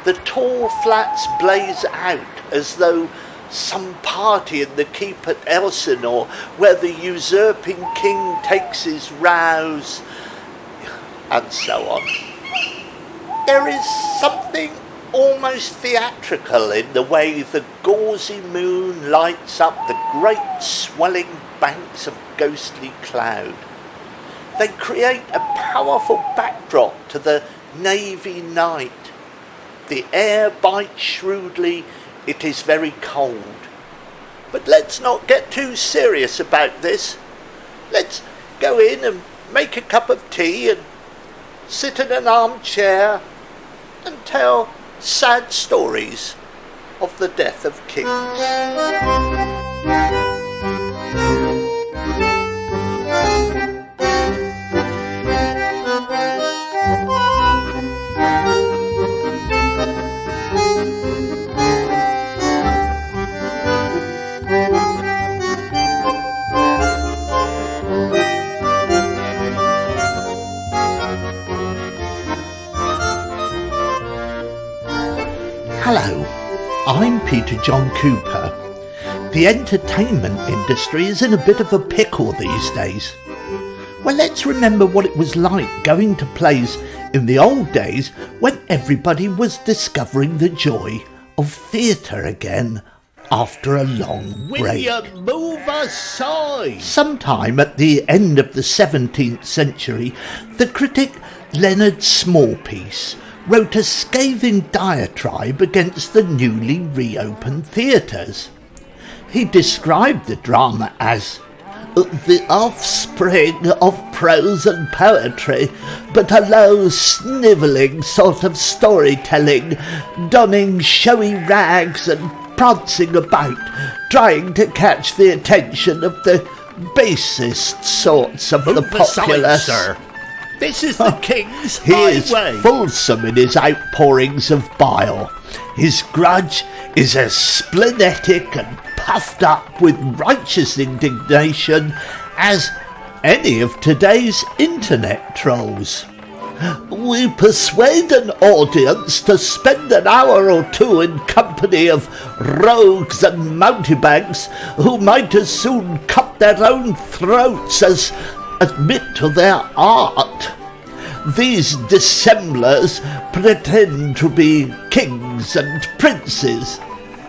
The tall flats blaze out as though some party in the keep at Elsinore, where the usurping king takes his rouse, and so on. There is something almost theatrical in the way the gauzy moon lights up the great swelling banks of ghostly cloud. They create a powerful backdrop to the navy night. The air bites shrewdly. It is very cold. But let's not get too serious about this. Let's go in and make a cup of tea and sit in an armchair and tell sad stories of the death of kings. Hello, I'm Peter John Cooper. The entertainment industry is in a bit of a pickle these days. Well, let's remember what it was like going to plays in the old days when everybody was discovering the joy of theatre again after a long break. Will you move aside? Sometime at the end of the 17th century, the critic Leonard Smallpiece wrote a scathing diatribe against the newly reopened theatres. He described the drama as the offspring of prose and poetry, but a low, snivelling sort of storytelling, donning showy rags and prancing about, trying to catch the attention of the basest sorts of the populace. Sir. This is the king's He is highway. fulsome in his outpourings of bile. His grudge is as splenetic and puffed up with righteous indignation as any of today's internet trolls. We persuade an audience to spend an hour or two in company of rogues and mountebanks who might as soon cut their own throats as admit to their art. These dissemblers pretend to be kings and princes.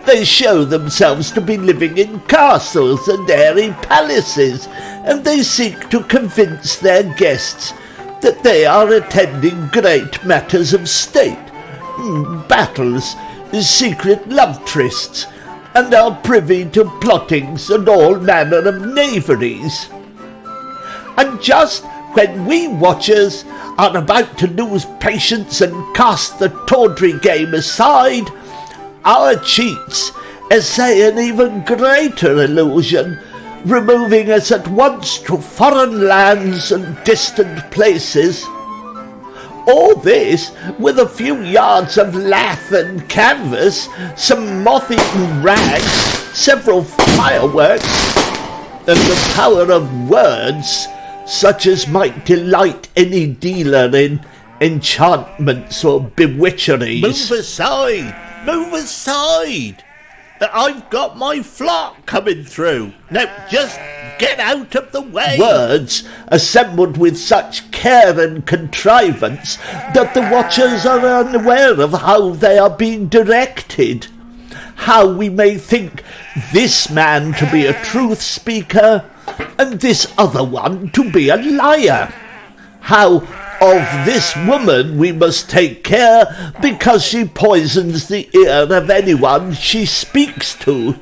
They show themselves to be living in castles and airy palaces, and they seek to convince their guests that they are attending great matters of state, battles, secret love trysts, and are privy to plottings and all manner of knaveries. And just when we watchers are about to lose patience and cast the tawdry game aside, our cheats essay an even greater illusion, removing us at once to foreign lands and distant places. All this with a few yards of lath and canvas, some moth-eaten rags, several fireworks, and the power of words, such as might delight any dealer in enchantments or bewitcheries. Move aside! Move aside! I've got my flock coming through. Now just get out of the way. Words assembled with such care and contrivance that the watchers are unaware of how they are being directed. How we may think this man to be a truth speaker and this other one to be a liar. How of this woman we must take care because she poisons the ear of anyone she speaks to,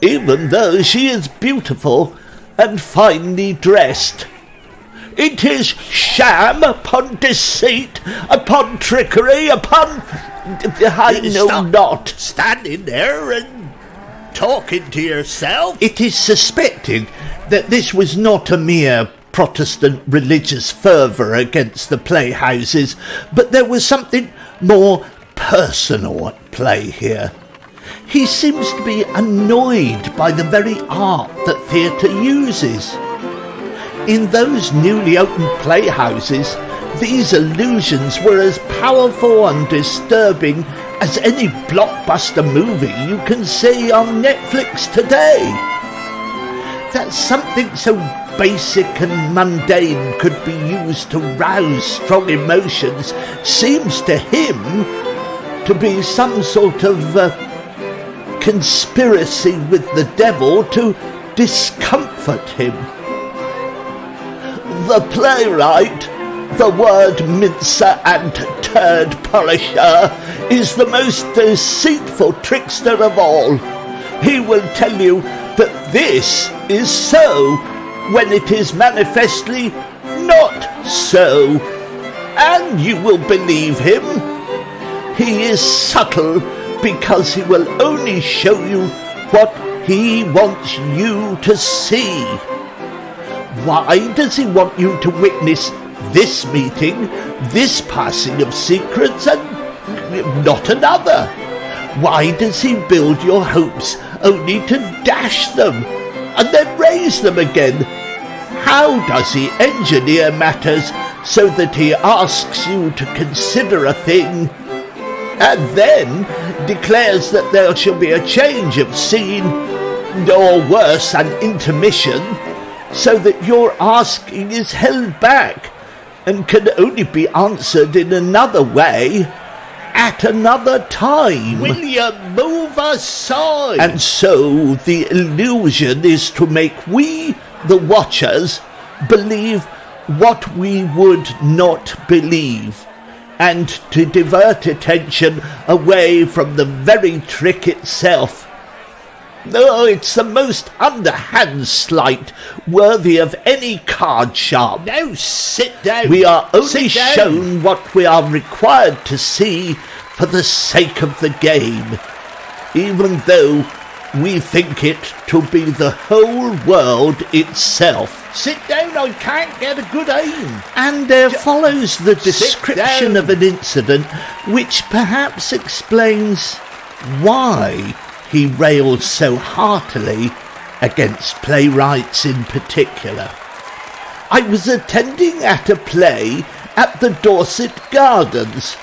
even though she is beautiful and finely dressed. It is sham upon deceit, upon trickery, upon... I know not. Standing there and talking to yourself. It is suspected that this was not a mere Protestant religious fervour against the playhouses, but there was something more personal at play here. He seems to be annoyed by the very art that theatre uses. In those newly opened playhouses, these illusions were as powerful and disturbing as any blockbuster movie you can see on Netflix today. That something so basic and mundane could be used to rouse strong emotions seems to him to be some sort of conspiracy with the devil to discomfort him. The playwright, the word mincer and turd polisher, is the most deceitful trickster of all. He will tell you that this is so when it is manifestly not so, and you will believe him. He is subtle because he will only show you what he wants you to see. Why does he want you to witness this meeting, this passing of secrets, and not another? Why does he build your hopes only to dash them and then raise them again? How does he engineer matters so that he asks you to consider a thing and then declares that there shall be a change of scene, or worse, an intermission, so that your asking is held back and can only be answered in another way at another time? Will you move aside? And so the illusion is to make we, the watchers, believe what we would not believe, and to divert attention away from the very trick itself. Oh, it's the most underhand sleight worthy of any card sharp. Now sit down. We are only shown what we are required to see for the sake of the game, even though we think it to be the whole world itself. Sit down, I can't get a good aim. And there follows the description of an incident which perhaps explains why he rails so heartily against playwrights in particular. I was attending at a play at the Dorset Gardens,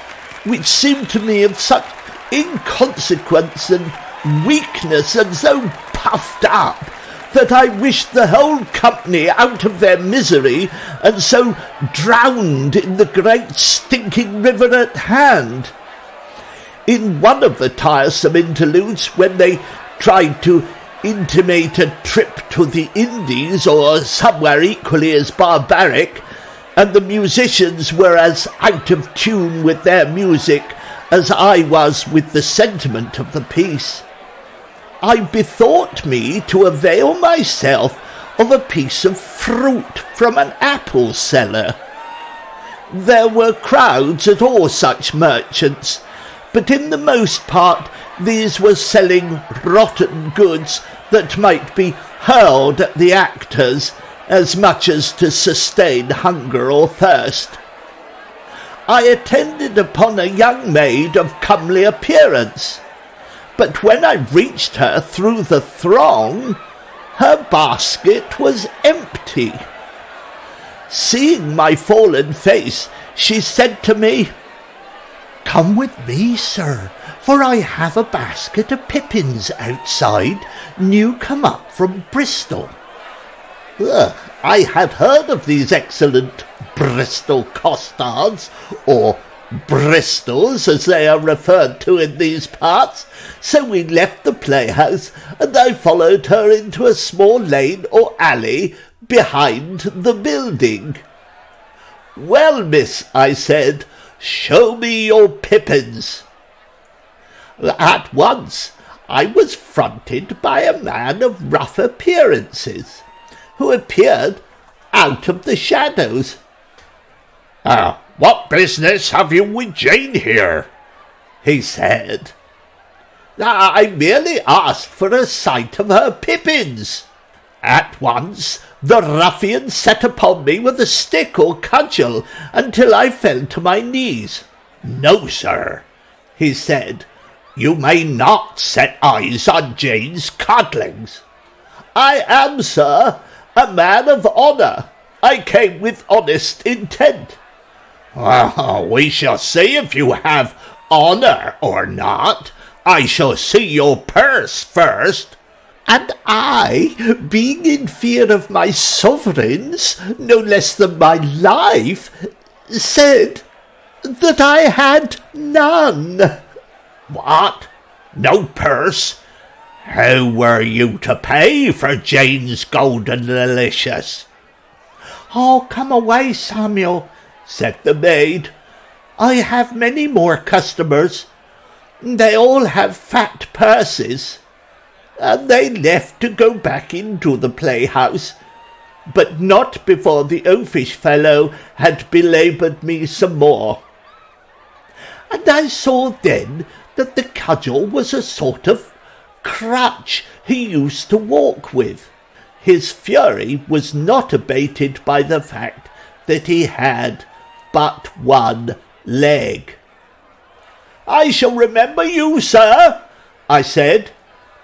which seemed to me of such inconsequence and weakness and so puffed up that I wished the whole company out of their misery and so drowned in the great stinking river at hand. In one of the tiresome interludes, when they tried to intimate a trip to the Indies or somewhere equally as barbaric, and the musicians were as out of tune with their music as I was with the sentiment of the piece, I bethought me to avail myself of a piece of fruit from an apple seller. There were crowds at all such merchants, but in the most part these were selling rotten goods that might be hurled at the actors as much as to sustain hunger or thirst. I attended upon a young maid of comely appearance, but when I reached her through the throng, her basket was empty. Seeing my fallen face, she said to me, "Come with me, sir, for I have a basket of Pippins outside, new come up from Bristol." I had heard of these excellent Bristol costards, or Bristols as they are referred to in these parts, so we left the playhouse and I followed her into a small lane or alley behind the building. "Well, miss," I said, "show me your Pippins." At once I was fronted by a man of rough appearances, who appeared out of the shadows. What business have you with Jane here?" he said. "I merely asked for a sight of her Pippins." At once the ruffian set upon me with a stick or cudgel until I fell to my knees. "No, sir," he said, "you may not set eyes on Jane's codlings." "I am, sir, a man of honour. I came with honest intent." "Well, we shall see if you have Honour or not, I shall see your purse first. And I, being in fear of my sovereigns, no less than my life, said that I had none. What? No purse? How were you to pay for Jane's golden delicious? Oh, come away, Samuel, said the maid. I have many more customers. They all have fat purses. And they left to go back into the playhouse, but not before the oafish fellow had belaboured me some more. And I saw then that the cudgel was a sort of crutch he used to walk with. His fury was not abated by the fact that he had but one leg. I shall remember you, sir, I said,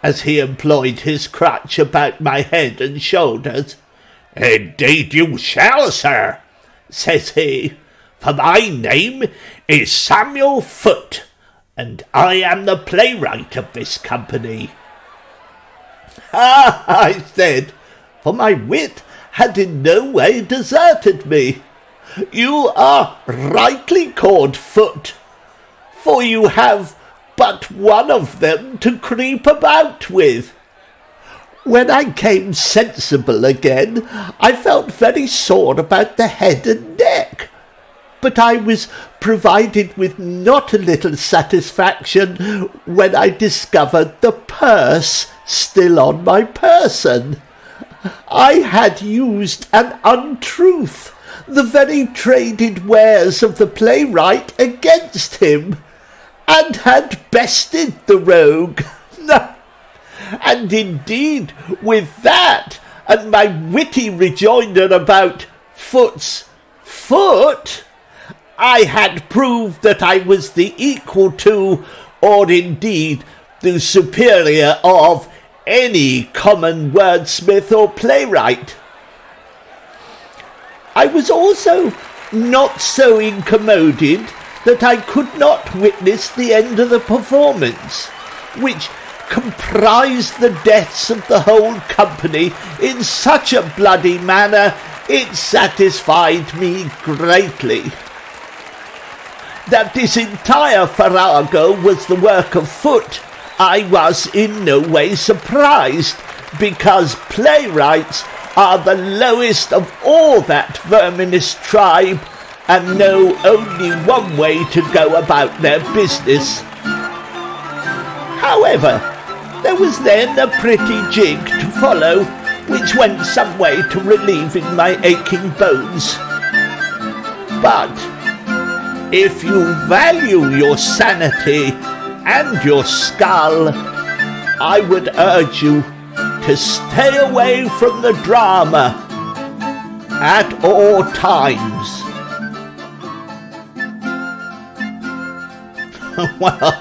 as he employed his crutch about my head and shoulders. Indeed you shall, sir, says he, for my name is Samuel Foote, and I am the playwright of this company. Ah, I said, for my wit had in no way deserted me. You are rightly called Foote, for you have but one of them to creep about with. When I came sensible again, I felt very sore about the head and neck, but I was provided with not a little satisfaction when I discovered the purse still on my person. I had used an untruth, the very traded wares of the playwright against him, and had bested the rogue. And indeed, with that, and my witty rejoinder about Foote's foot, I had proved that I was the equal to, or indeed the superior of, any common wordsmith or playwright. I was also not so incommoded that I could not witness the end of the performance, which comprised the deaths of the whole company in such a bloody manner it satisfied me greatly. That this entire farrago was the work of Foote, I was in no way surprised, because playwrights are the lowest of all that verminous tribe, and know only one way to go about their business. However, there was then a pretty jig to follow, which went some way to relieving my aching bones. But if you value your sanity and your skull, I would urge you to stay away from the drama at all times. Well,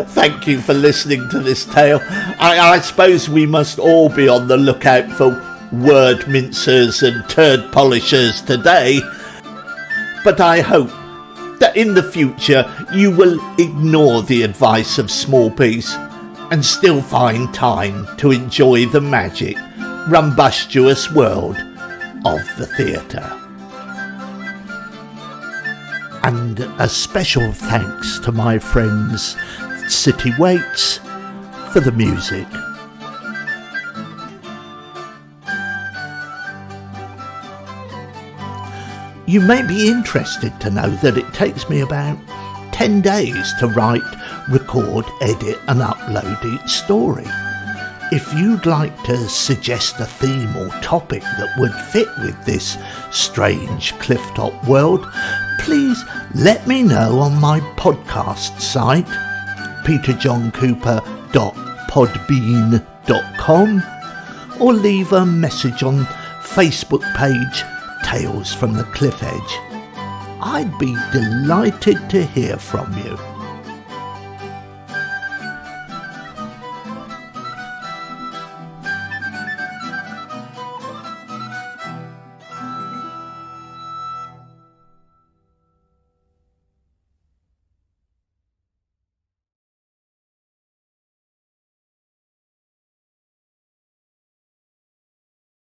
thank you for listening to this tale. I suppose we must all be on the lookout for word mincers and turd polishers today, but I hope that in the future you will ignore the advice of Smallpiece and still find time to enjoy the magic, rumbustious world of the theatre. And a special thanks to my friends City Waits for the music. You may be interested to know that it takes me about 10 days to write, record, edit and upload each story. If you'd like to suggest a theme or topic that would fit with this strange clifftop world, please let me know on my podcast site, peterjohncooper.podbean.com, or leave a message on Facebook page Tales from the Cliff Edge. I'd be delighted to hear from you.